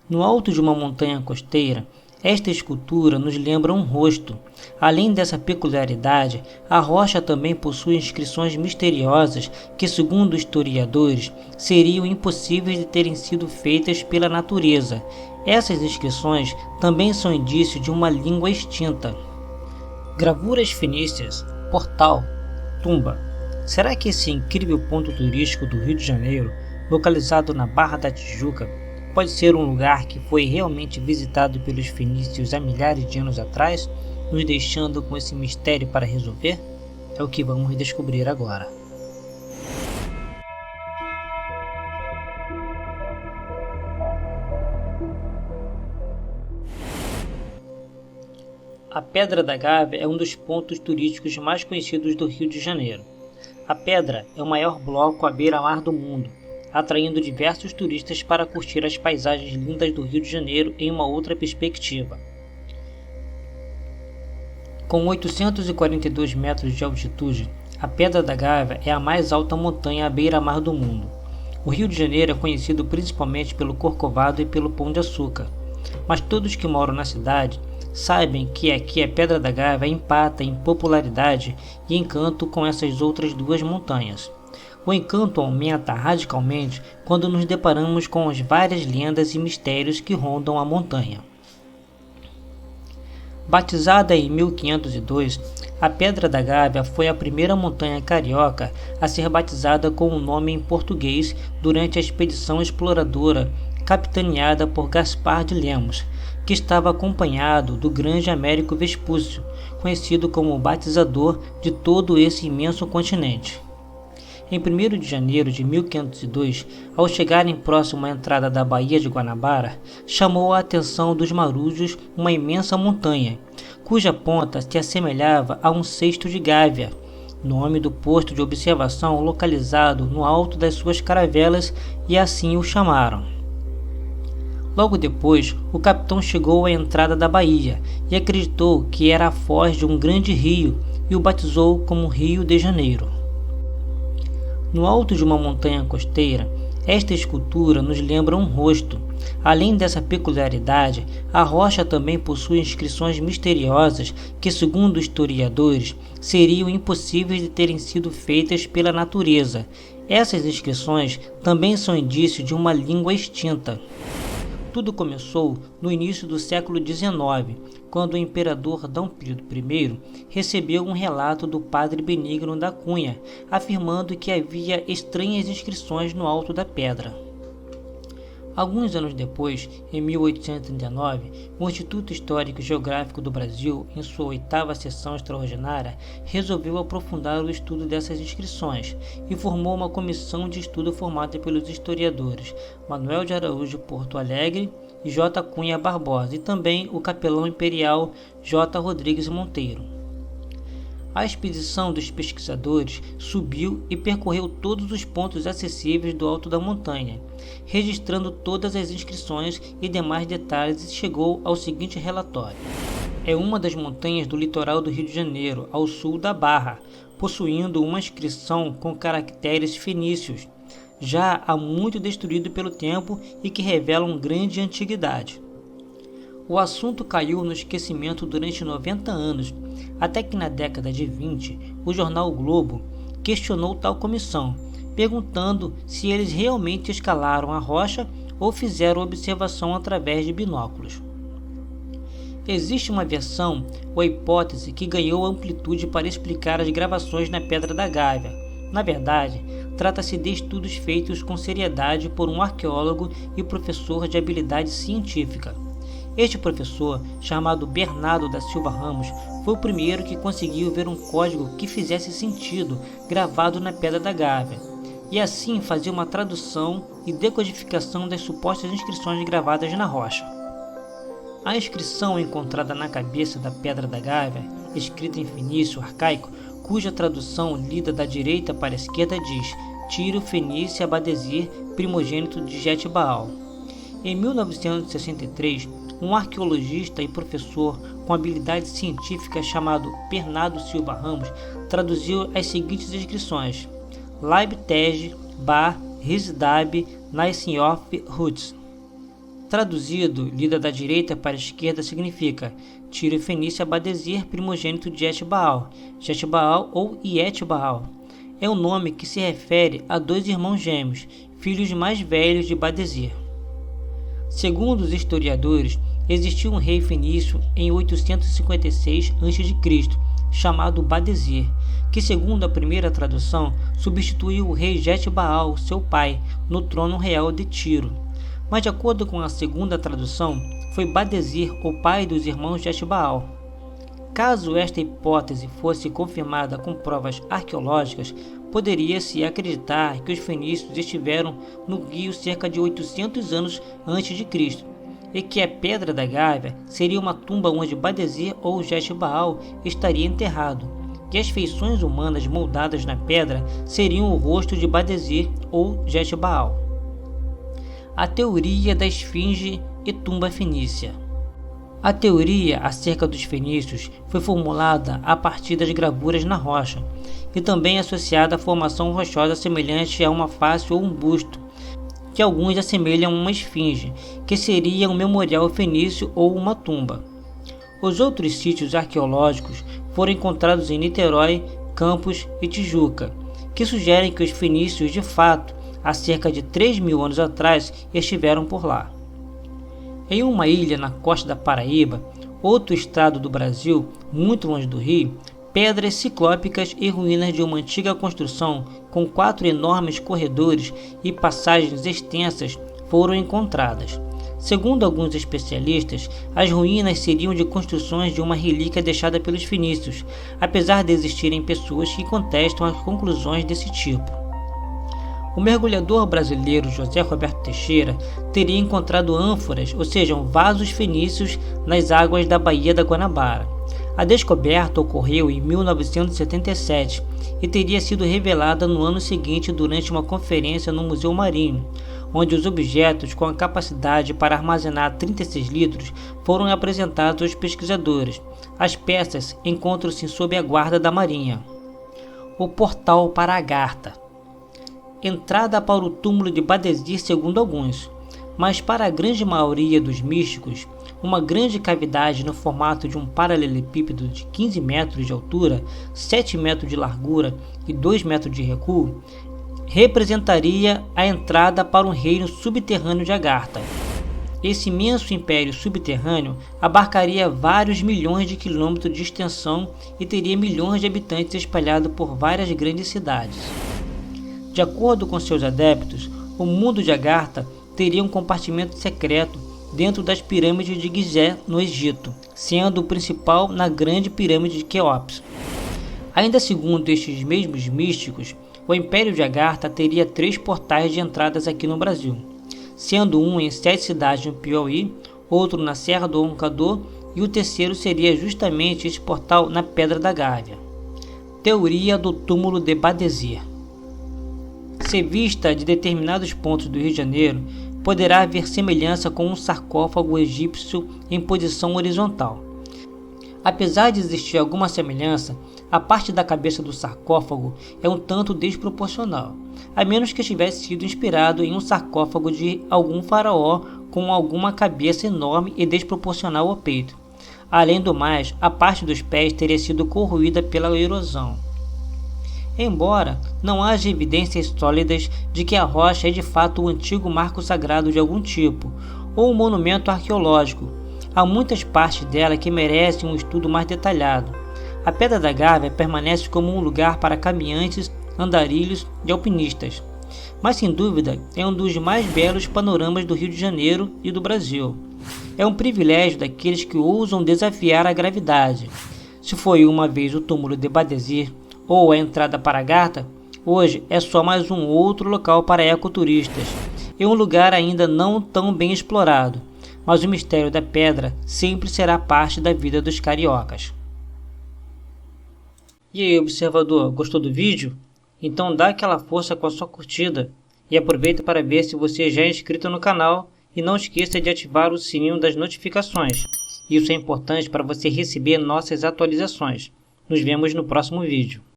No alto de uma montanha costeira, esta escultura nos lembra um rosto. Além dessa peculiaridade, a rocha também possui inscrições misteriosas que, segundo historiadores, seriam impossíveis de terem sido feitas pela natureza. Essas inscrições também são indício de uma língua extinta. Gravuras fenícias, portal, tumba. Será que esse incrível ponto turístico do Rio de Janeiro, localizado na Barra da Tijuca, pode ser um lugar que foi realmente visitado pelos fenícios há milhares de anos atrás, nos deixando com esse mistério para resolver? É o que vamos descobrir agora. A Pedra da Gávea é um dos pontos turísticos mais conhecidos do Rio de Janeiro. A pedra é o maior bloco à beira-mar do mundo, atraindo diversos turistas para curtir as paisagens lindas do Rio de Janeiro em uma outra perspectiva. Com 842 metros de altitude, a Pedra da Gávea é a mais alta montanha à beira-mar do mundo. O Rio de Janeiro é conhecido principalmente pelo Corcovado e pelo Pão de Açúcar, mas todos que moram na cidade sabem que aqui a Pedra da Gávea empata em popularidade e encanto com essas outras duas montanhas. O encanto aumenta radicalmente quando nos deparamos com as várias lendas e mistérios que rondam a montanha. Batizada em 1502, a Pedra da Gávea foi a primeira montanha carioca a ser batizada com o nome em português durante a expedição exploradora capitaneada por Gaspar de Lemos, que estava acompanhado do grande Américo Vespúcio, conhecido como o batizador de todo esse imenso continente. Em 1º de janeiro de 1502, ao chegarem próximo à entrada da Baía de Guanabara, chamou a atenção dos marujos uma imensa montanha, cuja ponta se assemelhava a um cesto de gávea, nome do posto de observação localizado no alto das suas caravelas, e assim o chamaram. Logo depois, o capitão chegou à entrada da baía e acreditou que era a foz de um grande rio e o batizou como Rio de Janeiro. No alto de uma montanha costeira, esta escultura nos lembra um rosto. Além dessa peculiaridade, a rocha também possui inscrições misteriosas que, segundo historiadores, seriam impossíveis de terem sido feitas pela natureza. Essas inscrições também são indício de uma língua extinta. Tudo começou no início do século XIX, quando o imperador D. Pedro I recebeu um relato do padre Benigno da Cunha, afirmando que havia estranhas inscrições no alto da pedra. Alguns anos depois, em 1839, o Instituto Histórico e Geográfico do Brasil, em sua 8ª sessão extraordinária, resolveu aprofundar o estudo dessas inscrições e formou uma comissão de estudo formada pelos historiadores Manuel de Araújo Porto Alegre e J. Cunha Barbosa, e também o capelão imperial J. Rodrigues Monteiro. A expedição dos pesquisadores subiu e percorreu todos os pontos acessíveis do alto da montanha, registrando todas as inscrições e demais detalhes, e chegou ao seguinte relatório. É uma das montanhas do litoral do Rio de Janeiro, ao sul da Barra, possuindo uma inscrição com caracteres fenícios, já há muito destruído pelo tempo e que revelam grande antiguidade. O assunto caiu no esquecimento durante 90 anos, até que na década de 20, o jornal o Globo questionou tal comissão, perguntando se eles realmente escalaram a rocha ou fizeram observação através de binóculos. Existe uma versão ou hipótese que ganhou amplitude para explicar as gravações na Pedra da Gávea. Na verdade, trata-se de estudos feitos com seriedade por um arqueólogo e professor de habilidade científica. Este professor, chamado Bernardo da Silva Ramos, foi o primeiro que conseguiu ver um código que fizesse sentido gravado na Pedra da Gávea, e assim fazer uma tradução e decodificação das supostas inscrições gravadas na rocha. A inscrição encontrada na cabeça da Pedra da Gávea, escrita em fenício arcaico, cuja tradução lida da direita para a esquerda diz Tiro Fenícia Abadesir, primogênito de Jetbaal. Em 1963, um arqueologista e professor com habilidade científica chamado Bernardo Silva Ramos traduziu as seguintes inscrições: Leib Tej Bar Rizdab Naissenhof Roots. Traduzido, lida da direita para a esquerda significa Tiro Fenício Abadesir, primogênito de Etbaal, Jetbaal ou Ietbaal. É um nome que se refere a dois irmãos gêmeos, filhos mais velhos de Badesir. Segundo os historiadores, existiu um rei fenício em 856 a.C., chamado Badesir, que segundo a primeira tradução, substituiu o rei Jetbaal, seu pai, no trono real de Tiro. Mas de acordo com a segunda tradução, foi Badesir o pai dos irmãos Jetbaal. Caso esta hipótese fosse confirmada com provas arqueológicas, poderia-se acreditar que os fenícios estiveram no Rio cerca de 800 anos antes de Cristo, e que a Pedra da Gávea seria uma tumba onde Badesir ou Jetbaal estaria enterrado, e as feições humanas moldadas na pedra seriam o rosto de Badesir ou Jetbaal. A teoria da esfinge e tumba fenícia. A teoria acerca dos fenícios foi formulada a partir das gravuras na rocha e também associada à formação rochosa semelhante a uma face ou um busto, que alguns assemelham a uma esfinge, que seria um memorial fenício ou uma tumba. Os outros sítios arqueológicos foram encontrados em Niterói, Campos e Tijuca, que sugerem que os fenícios de fato há cerca de 3.000 anos atrás estiveram por lá. Em uma ilha na costa da Paraíba, outro estado do Brasil, muito longe do Rio, pedras ciclópicas e ruínas de uma antiga construção com 4 enormes corredores e passagens extensas foram encontradas. Segundo alguns especialistas, as ruínas seriam de construções de uma relíquia deixada pelos fenícios, apesar de existirem pessoas que contestam as conclusões desse tipo. O mergulhador brasileiro José Roberto Teixeira teria encontrado ânforas, ou seja, vasos fenícios, nas águas da Baía da Guanabara. A descoberta ocorreu em 1977 e teria sido revelada no ano seguinte durante uma conferência no Museu Marinho, onde os objetos com a capacidade para armazenar 36 litros foram apresentados aos pesquisadores. As peças encontram-se sob a guarda da Marinha. O portal para Agartha. Entrada para o túmulo de Badesir segundo alguns, mas para a grande maioria dos místicos, uma grande cavidade no formato de um paralelepípedo de 15 metros de altura, 7 metros de largura e 2 metros de recuo, representaria a entrada para um reino subterrâneo de Agartha. Esse imenso império subterrâneo abarcaria vários milhões de quilômetros de extensão e teria milhões de habitantes espalhados por várias grandes cidades. De acordo com seus adeptos, o mundo de Agartha teria um compartimento secreto dentro das pirâmides de Gizé, no Egito, sendo o principal na grande pirâmide de Quéops. Ainda segundo estes mesmos místicos, o Império de Agartha teria 3 portais de entradas aqui no Brasil, sendo um em 7 cidades no Piauí, outro na Serra do Roncador e o terceiro seria justamente esse portal na Pedra da Gávea. Teoria do túmulo de Badesir. Se vista de determinados pontos do Rio de Janeiro, poderá haver semelhança com um sarcófago egípcio em posição horizontal. Apesar de existir alguma semelhança, a parte da cabeça do sarcófago é um tanto desproporcional, a menos que tivesse sido inspirado em um sarcófago de algum faraó com alguma cabeça enorme e desproporcional ao peito. Além do mais, a parte dos pés teria sido corroída pela erosão. Embora não haja evidências sólidas de que a rocha é de fato um antigo marco sagrado de algum tipo, ou um monumento arqueológico, há muitas partes dela que merecem um estudo mais detalhado. A Pedra da Gávea permanece como um lugar para caminhantes, andarilhos e alpinistas, mas sem dúvida é um dos mais belos panoramas do Rio de Janeiro e do Brasil. É um privilégio daqueles que ousam desafiar a gravidade. Se foi uma vez o túmulo de Badesir, ou a entrada para Agartha, hoje é só mais um outro local para ecoturistas, e um lugar ainda não tão bem explorado, mas o mistério da pedra sempre será parte da vida dos cariocas. E aí, observador, gostou do vídeo? Então dá aquela força com a sua curtida e aproveita para ver se você já é inscrito no canal e não esqueça de ativar o sininho das notificações. Isso é importante para você receber nossas atualizações. Nos vemos no próximo vídeo.